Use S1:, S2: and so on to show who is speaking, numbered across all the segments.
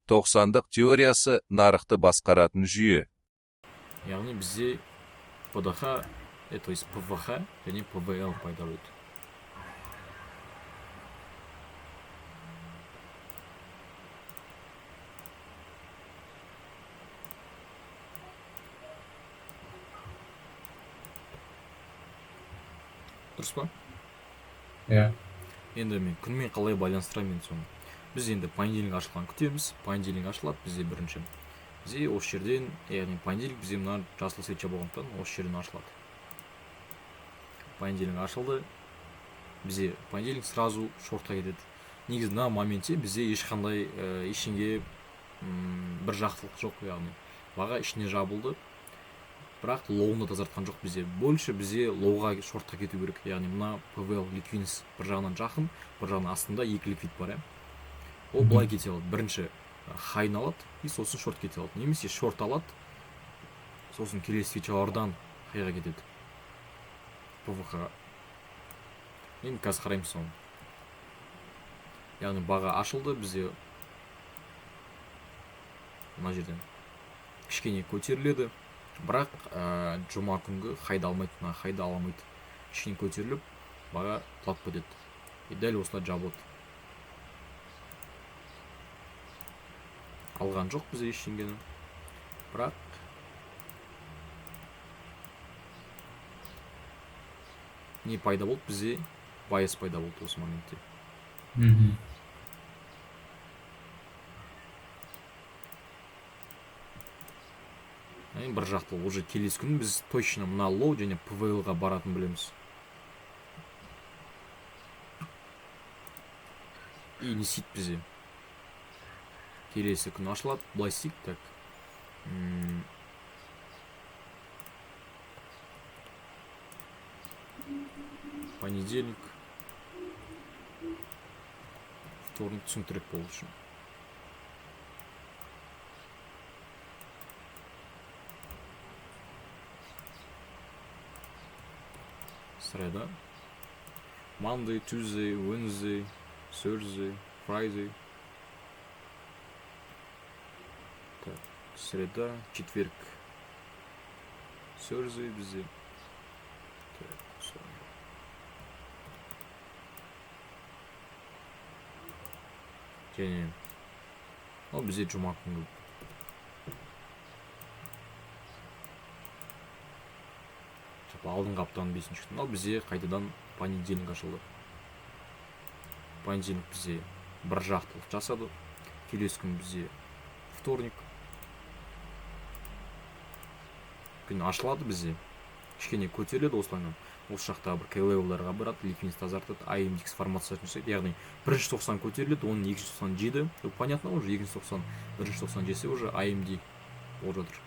S1: тоқсандық теориясы нарықты басқаратын жүйе.
S2: Яғни бізде ПДХ, то есть ПВХ және ПВЛ пайда болды. Дұрыс па?
S3: Иә.
S2: Енді мен күнмен қалай байланыстырамын мен соны. Біз енді понедельник ашылған күтеміз. Понедельник ашылады бізде бірінші. Бізде осы жерден, яғни понедельник бізде мына жасыл свеча болғандықтан осы жерден ашылады. Понедельник ашылды. Бізде понедельник сразу шортқа кетеді. Негізі мына моментте бізде ешқандай ештеңе бір жақтылық жоқ, яғни баға ішіне жабылды. Бірақ лоуны тазартқан жоқ бізде. Больше бізде лоуға шортқа кету керек. Яғни мына ПВЛ ликвидность бір жағынан жақын, бір жағынан астында екі ликвид бар. Ол былай кете алады. Бірінші хайын алады, и сосын шорт кете алады. Немесе шорт алады, сосын келесі свечалардан хайға кетеді. ПВХ-ға. Енді қазір қараймыз соны. Яғни баға ашылды бізде. Мына жерден кішкене көтеріледі. Бірақ жұма күнгі қайда алмайды, қайда аламайды. Кішкене көтеріліп, баға құлап кетеді. И дәл осылай жабылады. Алған жоқ бізде ештеңені. Бірақ не пайда болды бізде? Байыз пайда болды осы моментте. Бір жақтылы уже келесі күн біз точно мына лоу және ПВЛ-ға баратын білеміз. И не істейді бізде. Келесі күн ашылады, былай істейік, так. Понедельник. Вторник түсініктірек болу үшін. Среда. Monday, Tuesday, Wednesday, Thursday, Friday. Так, среда, четверг. Thursday бізде. Так, және ол бізде жұма күнгі. Алдыңғы аптаның 5-ші күні. Ал бізде қайтадан понедельник ашылды. Понедельник бізде бір жақтылық жасады. Келесі күн бізде вторник. Күн ашылады бізде. Кішкене көтеріледі осылайынан. Осы жақта бір K-левелдарға барады, ликвидность тазартады, IMDX формациясын жасайды. Яғни бірінші 90 көтеріледі, оның екінші 90 жеді. Понятно, уже екінші 90, бірінші 90 жесе уже IMD болып жатыр.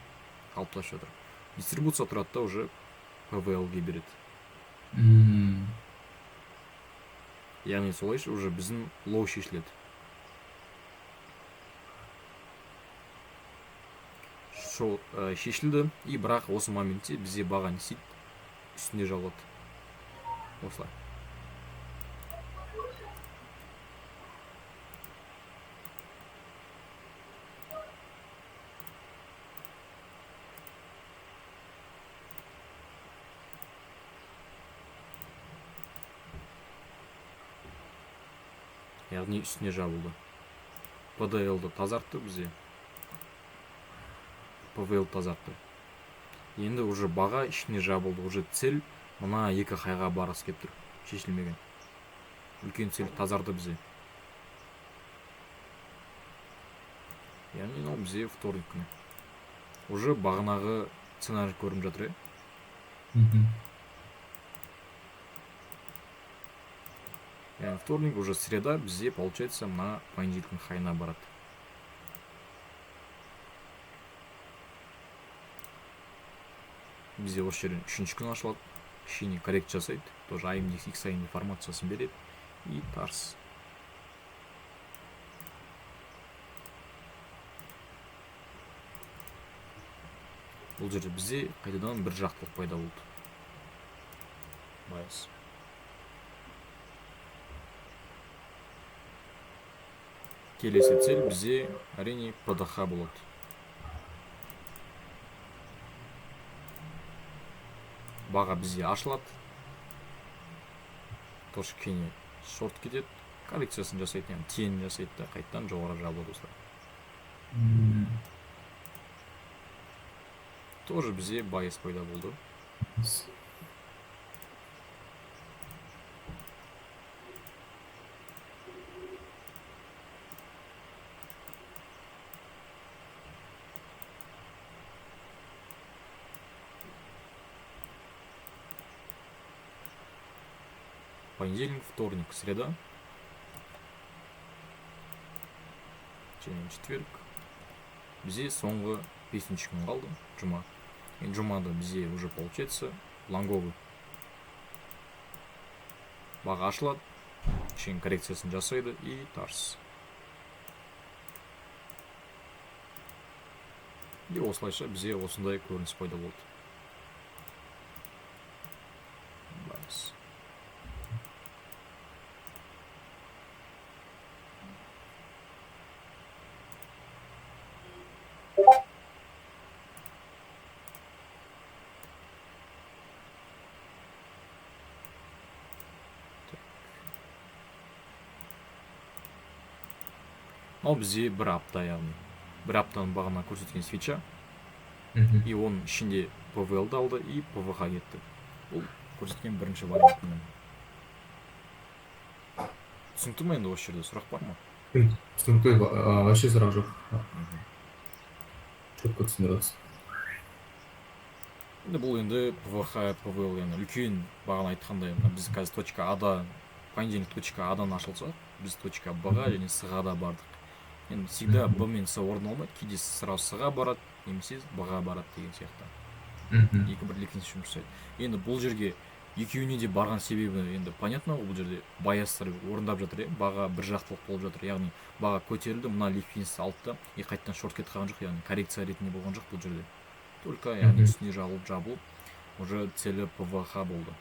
S2: Қалыптасып жатыр. Дистрибуция тұрады да уже ПВЛ-ге береді. Яғни солайша уже біздің лоу шешіледі. Шешілді, и бірақ осы моментте бізде баға не істейді? Үстінде жабылады. Осылай. Яғни үстіне жабылды. ПДЛ-ды тазартты бізде. ПВЛ тазартты. Енді уже баға ішіне жабылды. Уже цель мына екі хайға барасы кеп тұр. Шешілмеген. Үлкен цель тазарды бізде. Яғни бізде вторник күні. Уже бағанағы сценарий көрім жатыр. Яғни вторник уже среда бізде получается мына понедельниктің хайына барады. Бізде осы жерден 3-ші күн ашылады. Кішкене коррект жасайды. Тоже IMDX XIN формациясын береді. И тарс. Бұл жерде бізде қайтадан бір жақтылық пайда болды. Байыз. келесі цель бізде әрине ПДХ болады. Баға бізде ашылады. Тоже кене шорт кетеді. Коррекциясын жасайды, яғни тиын жасайды да қайтадан жоғары жабылады осылай. Тоже бізде байыс пайда болды. Понедельник, вторник, среда. Және четверг. Бізде соңғы 5-ші күн қалды, жұма. Жұмада бізде уже получается лонговый. Баға ашылады, кішкене коррекциясын жасайды и тарс. И осылайша бізде осындай көрініс пайда болды. Байс. Ал бізде бір апта, яғни бір аптаның бағына көрсеткен свеча, и оның ішінде ПВЛ-ды алды и ПВХ кетті. Бұл көрсеткен бірінші вариантымен. Түсінікті ме енді осы жерде сұрақ бар ма?
S3: Түсінікті, вообще сұрақ жоқ. Четко түсіндіріп отырсың.
S2: Енді бұл енді ПВХ, ПВЛ, яғни үлкен бағана айтқандай, біз қазір точка А-да, понедельник точка А-дан ашылса, біз точка Б-ға және С-ға да бардық. Енді всегда Б мен С орын алмайды, кейде сразу С-ға барады, немесе Б-ға барады деген сияқты. Екі бірлікпен жұмыс жасайды. Енді бұл жерге екеуіне де барған себебі енді понятно ғой, бұл жерде байастар орындап жатыр, баға бір жақтылық болып жатыр, яғни баға көтерілді, мына ликвидность алды и қайтадан шорт кетіп қалған жоқ, яғни коррекция ретінде болған жоқ бұл жерде. Только яғни үстіне жабылып, уже целі ПВХ болды.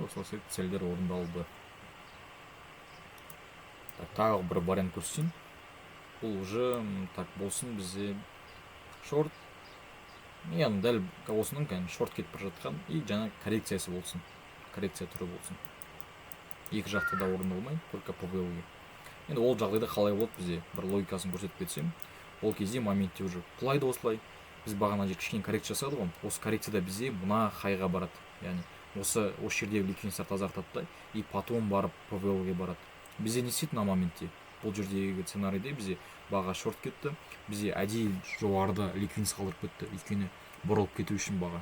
S2: Осылай цельдер орындалды. Тағы бір вариант көрсетейін. Бұл уже так болсын бізде шорт. Яғни дәл осының шорт кетіп бара жатқан и жаңа коррекциясы болсын. Коррекция түрі болсын. Екі жақта да орындалмай, только ПВЛ-ге. Енді ол жағдайда қалай болады бізде бір логикасын көрсетіп кетсем, ол кезде моментте уже құлайды осылай. Біз бағана жер кішкене коррекция жасадық ғой. Осы коррекцияда бізде мына хайға барады. Яғни осы жердегі ликвидностьті тазартады да и потом барып ПВЛ-ге барады. Бізде не істейді на моментте? Бұл жердегі сценарийде бізде баға шорт кетті, бізде әдейі жоғарыда ликвидность қалдырып кетті, өйткені бұрылып кету үшін баға.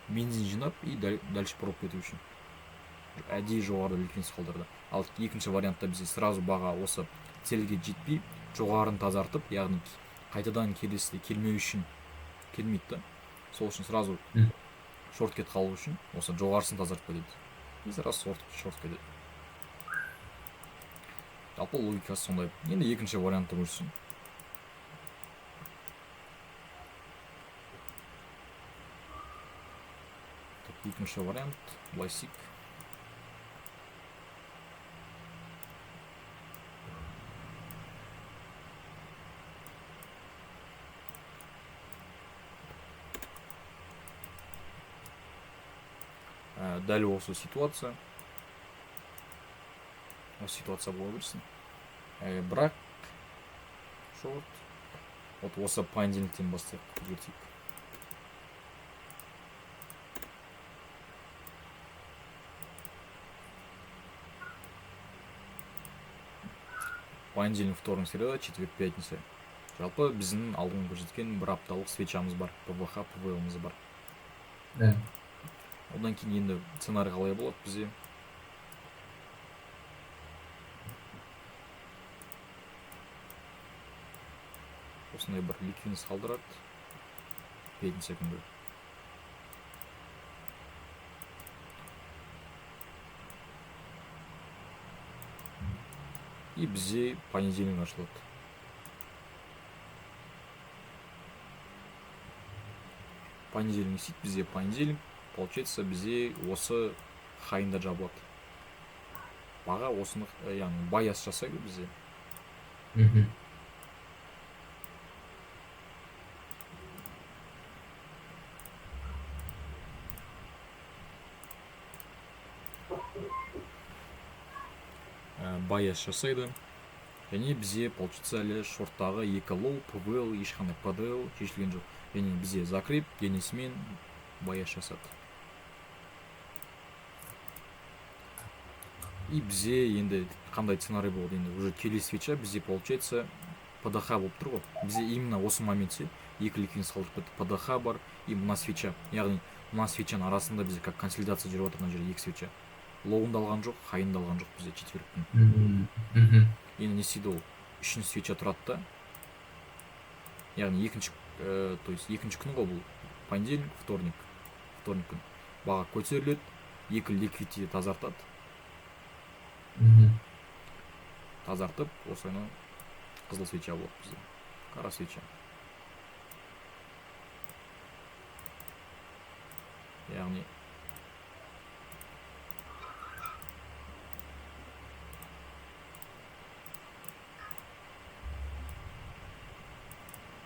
S2: Бензин жинап и дальше бұрылып кету үшін. Әдейі жоғарыда ликвидность қалдырды. Ал екінші вариантта бізде сразу баға осы цельге жетпей, жоғарын тазартып, яғни қайтадан келесіде келмеу үшін келмейді да. Сол үшін сразу шорт кет қалу үшін осы жоғарысын тазартып кетеді. И сразу шорт кетеді. Жалпы логикасы сондай. Енді екінші вариантты көрсін. Екінші вариант, лайсик. Дәл осы ситуация. Осы ситуация бола берсін. Бірақ шорт. Вот осы понедельниктен бастап өзгертейік. Понедельник, вторник, среда, четверг, пятница. Жалпы біздің алдын көрсеткен бір апталық свечамыз бар, ПВХ, ПВЛ-мыз бар. Одан кейін енді сценарий қалай болады бізде? Осындай бір ликвидность қалдырады. Пятница күнгі. И бізде понедельник ашылады. Понедельник сит, бізде понедельник. Получается, бізде осы хайында жабылады. баға осыны яғни баяс жасайды бізде.
S3: Мгм.
S2: Баяс жасайды. Және бізде получится әлі шорттағы екі лоу, PVL, ешқандай PDL шешілген жоқ. Және бізде закреп денесімен баяс жасады. И бізде енді қандай сценарий болды, енді уже келесі свеча бізде получается PDH болып тұр ғой. Бізде именно осы моментте екі ликвидность қалдырып кетті. PDH бар и мына свеча. Яғни мына свечаның арасында бізде как консолидация жүріп жатыр, мына жерде екі свеча. Лоуын да алған жоқ, хайын да алған жоқ бізде четверіктің.
S3: Мгм.
S2: Енді не істейді ол? Үшінші свеча тұрады да. Яғни екінші, то есть екінші күн ғой бұл. Понедельник, вторник күн. Баға көтеріледі, екі ликвидті тазартады.
S3: Мгм.
S2: Тазартып, осыны қызыл свеча болады бізде. Қара свеча. Яғни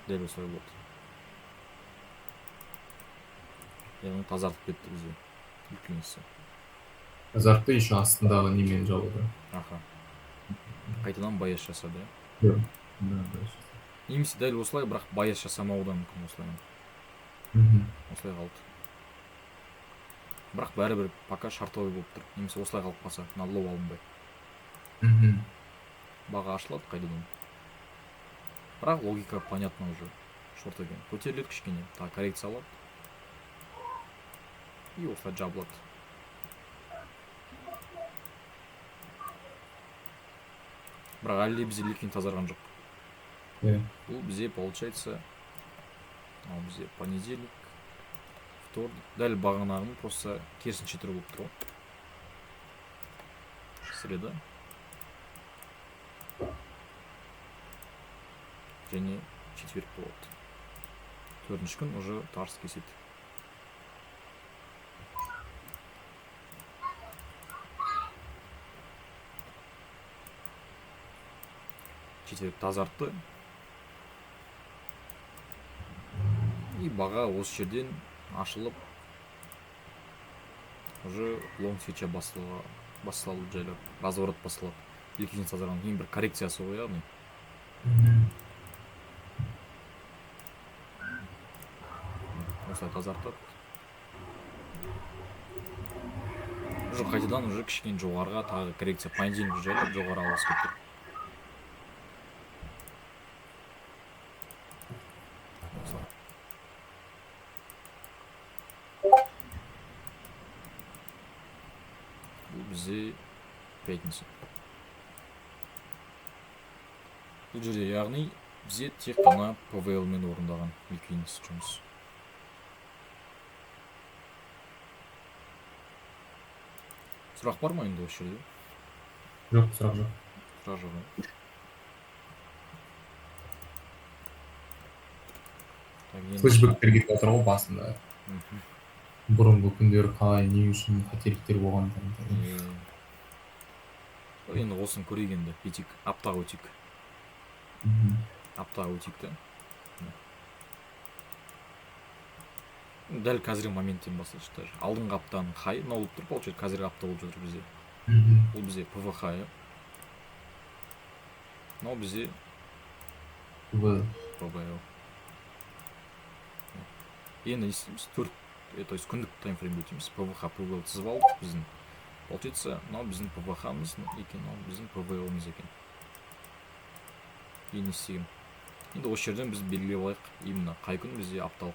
S2: дәл осылай болды. Яғни тазартып кетті бізде ликвидності.
S3: Азартты еще астындағы немен жабылды.
S2: Аха. Қайтадан баяс жасады.
S3: Жоқ. Да, дальше.
S2: Немесе дәл осылай, бірақ баяс жасамауы да мүмкін осылай.
S3: Мгм.
S2: Осылай қалды. Бірақ бәрібір пока шартовый болып тұр. Немесе осылай қалып қалса, мына лоу алынбай.
S3: Мгм.
S2: Баға ашылады қайтадан. Бірақ логика понятно уже. Шорт екен. Көтеріледі кішкене, тағы коррекция алады. И осылай жабылады. Бірақ әлі бізде ликвидность тазарған жоқ.
S3: Иә.
S2: Бұл бізде получается, бізде понедельник, вторник, дәл бағанағының просто керісінше түрі болып тұр ғой. Среда. Және четверг болады. Төртінші күн уже тарс кеседі. Четверг тазартты. И баға осы жерден ашылып, уже лонг свеча басталып жайлап, разворот басталып, ликвидность тазарған кейін бір коррекциясы ғой, яғни.
S3: Мгм.
S2: Осылай тазартады. Уже қайтадан уже кішкене жоғарға тағы коррекция понедельник жайлап жоғары алғысы келіп тұр. Бұл бізде пятница. Бұл жерде яғни бізде тек қана PVL мен орындаған ликвидность жұмыс. Сұрақ бар ма енді осы жерде?
S3: Жоқ, сұрақ жоқ.
S2: Сұрақ жоқ, иә? Так, енді-
S3: Флешбектер кетіп жатыр ғой басында.
S2: Мгм.
S3: Бұрынғы күндері қалай, не үшін қателіктер болғандарын.
S2: Енді осыны көрейік енді. Өтейік, аптаға өтейік.
S3: Мгм.
S2: Аптаға өтейік та. Дәл қазіргі моменттен бастайықшы даже. Алдыңғы аптаның хайы мынау болып тұр, получается, қазіргі апта болып жатыр бізде.
S3: Мгм.
S2: Бұл бізде PVH, иә. Мынау бізде
S3: PVL.
S2: PVL. Енді не істейміз? То есть күндік таймфрейм өтейміз. PVH, PVL тізіп алдық біздің. Получается, мынау біздің PVH-мыз екен, мынау біздің PVL-мыз екен. И не істеймін. Енді осы жерден біз белгілеп алайық, именно қай күн бізде апталық.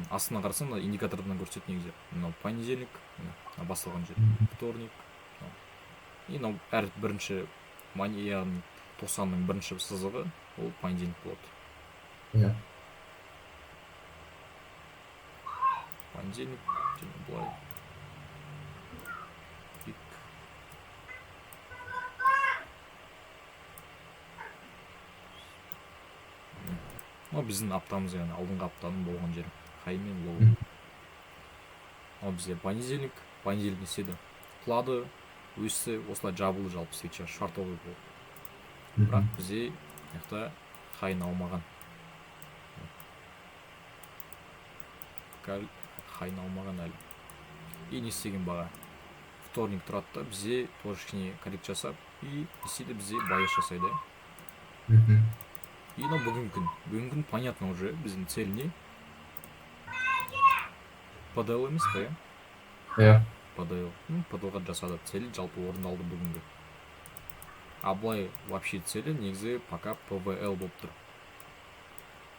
S2: Астына қарасаң, мына индикатордан көрсетеді негізі. Мынау понедельник, мына басталған жер. Вторник. И мынау әр бірінші яғни 90-ның бірінші сызығы ол понедельник болады.
S3: Иә.
S2: Понедельник, және былай. Пик. Мынау біздің аптамыз, яғни алдыңғы аптаның болған жері. Хай мен лоу. Мынау бізде понедельник не істеді. Құлады, өссе осылай жабылды жалпы свеча шартовый болып.
S3: Мгм.
S2: Бірақ бізде мына хайын алмаған. Хайын алмаған әлі. И не істеген баға. Вторник тұрады да бізде тоже кішкене коррект жасап, и не істейді бізде байыз жасайды.
S3: Мгм.
S2: И бүгінгі күн. Бүгінгі күн понятно уже біздің цель не? ПДЛ емес па, иә?
S3: Иә.
S2: ПДЛ. ПДЛға жасады. Цель жалпы орындалды бүгінгі. А былай вообще целі негізі пока ПВЛ болып тұр.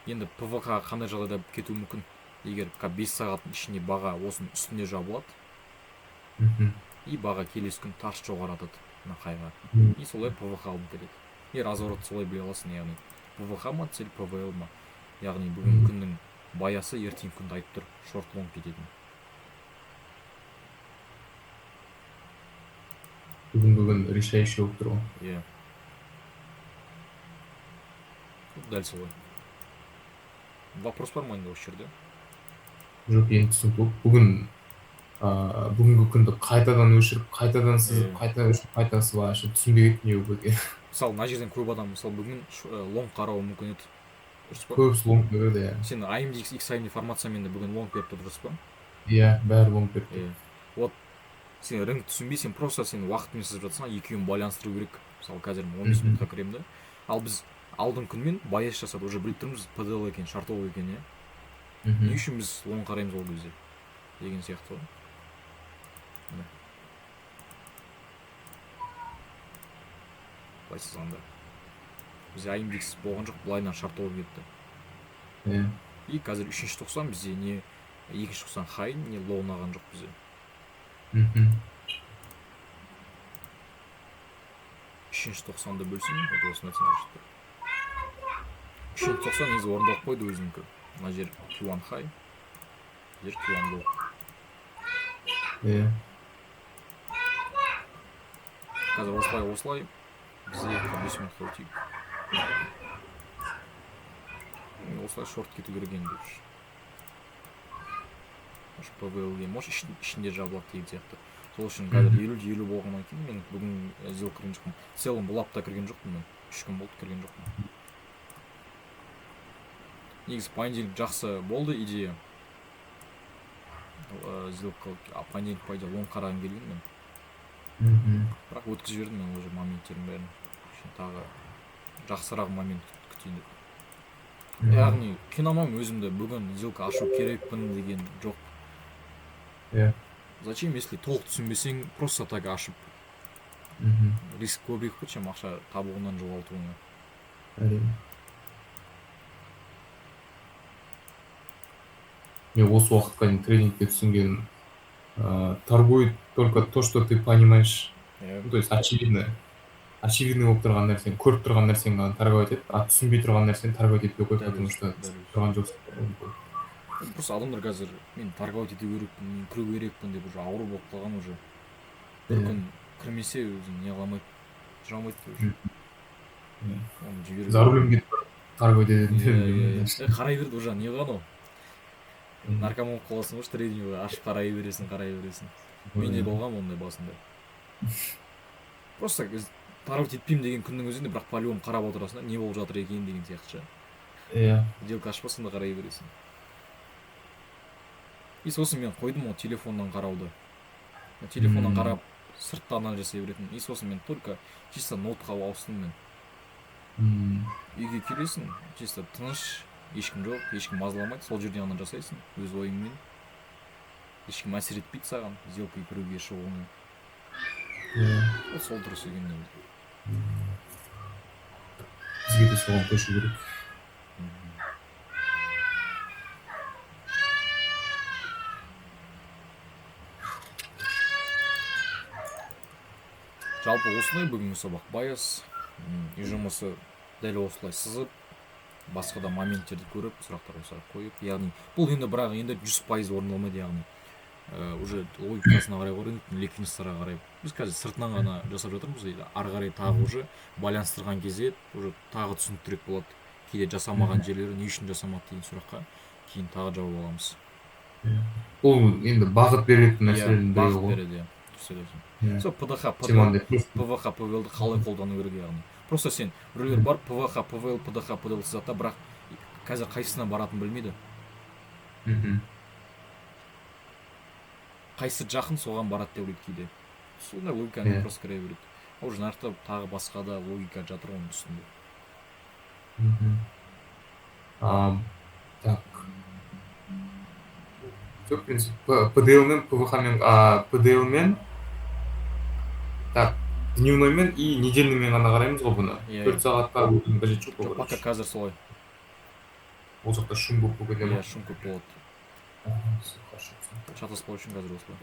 S2: Енді ПВК қандай жағдайда кетуі мүмкін? Егер 5 сағаттың ішінде баға осының үстінде жабылады,
S3: Мгм.
S2: и баға келесі күн тарс жоғаратады мына қайға.
S3: Мгм.
S2: И солай ПВХ алып келеді. И разворот солай біле аласың, яғни ПВХ ма, цель ПВЛ ма. Яғни бүгінгі күннің баясы ертең күнді айтып тұр, шорт лонг кететін.
S3: Бүгін решающий болып тұр ғой.
S2: Иә. Дәл солай. Вопрос бар ма енді осы жерде?
S3: Жоқ, енді түсінікті. Бүгінгі күнді қайтадан өшіріп, қайтадан сызып, қайтадан өшіріп, қайтадан сызып ашып түсінбей не болып кеткен.
S2: Мысалы, мына жерден көп адам мысалы бүгін лонг қарауы мүмкін еді. Дұрыс па?
S3: Көбісі лонг береді, иә.
S2: Сен AMD XAMD формациямен де бүгін лонг беріп тұр, дұрыс па?
S3: Иә, бәрі лонг беріп тұр.
S2: Вот сен рынок түсінбей, сен просто сен уақытымен сызып жатсаң, екеуін байланыстыру керек. Мысалы, қазір 15 минутқа кіремін да. Ал біз алдың күнмен байыз жасады, уже біліп тұрмыз ПДЛ екен, шартовый екен, иә. Не үшін біз лонг қараймыз ол кезде? Деген сияқты ғой. Былай сызғанда. Бізде AMD болған жоқ, былайынан шартовый кетті.
S3: Иә.
S2: И қазір 3-ші тоқсан бізде не 2-ші тоқсан хай, не лоу наған жоқ бізде.
S3: Мгм.
S2: 3-ші тоқсанды бөлсін, вот осыны айтсам ашытты. 3-ші тоқсан негізі орындалып қойды өзінікі. Мына жер Q1 хай, жер Q1 лоу.
S3: Иә.
S2: Қазір осылай бізде 5 минутқа өтейік. Осылай шорт кету керек енді. Может ПВЛ-ге, может ішінде жабылады деген сияқты. Сол үшін қазір 50-50 болғаннан кейін мен бүгін сделка кірген жоқпын. В целом бұл апта кірген жоқпын мен. 3 күн болды кірген жоқпын. Негізі понедельник жақсы болды идея. Сделка понедельник по идее лонг қарағым келген мен. Бірақ өткізіп жібердім мен уже моменттерін бәрін. Тағы жақсырақ момент күтейін деп. Яғни қинамаймын өзімді бүгін сделка ашу керекпін деген жоқ.
S3: Иә.
S2: Зачем, если толық түсінбесең, просто так ашып риск көбейіп қой, чем ақша табуынан жоғалтуыңа.
S3: Әрине. Мен осы уақытқа дейін тренингте түсінген, торгует только то, что ты понимаешь. То есть очевидно болып тұрған нәрсені, көріп тұрған нәрсені ғана торговать ет, а түсінбей тұрған нәрсені торговать етпей қой, потому что тұрған жоқсың.
S2: Просто адамдар қазір мен торговать ету керекпін, мен кіру керекпін деп уже ауру болып қалған уже. Бір күн кірмесе өзін не қыламайды, жүре алмайды уже. Оны жіберу.
S3: За рулем кетіп торговать ететін.
S2: Қарай берді уже, не қылған ол? Наркоман болып қаласың ғой, трейдингті ашып қарай бересің. Мен де болғам ондай басында. Просто торговать етпеймін деген күннің өзінде бірақ по-любому қарап отырасың да, не болып жатыр екен деген сияқты.
S3: Иә.
S2: Сделка ашпасың да қарай бересің. И сосын мен қойдым ол телефоннан қарауды. Телефоннан қарап сырттан жасай беретін. И сосын мен только чисто ноутқа ауыстым мен. Үйге келесің, чисто тыныш, ешкім жоқ, ешкім мазаламайды, сол жерден ғана жасайсың өз ойыңмен. Ешкім әсер етпейді саған, сделкаға кіруге шығуыңа. Ол сол дұрыс екен негізі.
S3: Бізге де соған көшу керек.
S2: Жалпы осылай бүгінгі сабақ байыз, жұмысы дәл осылай сызып, басқа да моменттерді көріп, сұрақтар қойып, яғни бұл енді бірақ енді 100% орындалмайды, яғни уже логикасына қарай ғой, рыноктың ликвидностьтарға қарай. Біз қазір сыртынан ғана жасап жатырмыз, ары қарай тағы уже байланыстырған кезде уже тағы түсініктірек болады. Кейде жасамаған жерлері не үшін жасамады деген сұраққа кейін тағы жауап аламыз.
S3: Ол енді бағыт беретін нәрселердің бірі ғой.
S2: Бағыт береді, дұрыс айтасың. сол ПДХ
S3: сен андай
S2: ПВХ ПВЛ-ді қалай қолдану керек яғни просто сен біреулер бар ПВХ ПВЛ ПДХ ПДЛ сызады да, бірақ қазір қайсысына баратынын білмейді.
S3: Мгм.
S2: Қайсы жақын соған барады деп ойлайды кейде. Сондай логиканы
S3: Иә.
S2: просто кіре береді. Ол нарықта тағы басқа да логика жатыр оның үстінде.
S3: Мгм. Так. Все, в принципе, ПДЛ мен ПВХ мен ПДЛ мен так дневной мен и недельный мен ғана қараймыз ғой бұны.
S2: Иә.
S3: 4 сағатқа өтудің қажеті жоқ
S2: Жоқ,
S3: қой.
S2: пока қазір солай.
S3: Ол жақта шум көп болып кетеді
S2: Иә,
S3: ма?
S2: шум көп болады.
S3: Ага, всё, хорошо.
S2: Шатаспау үшін қазір осылай.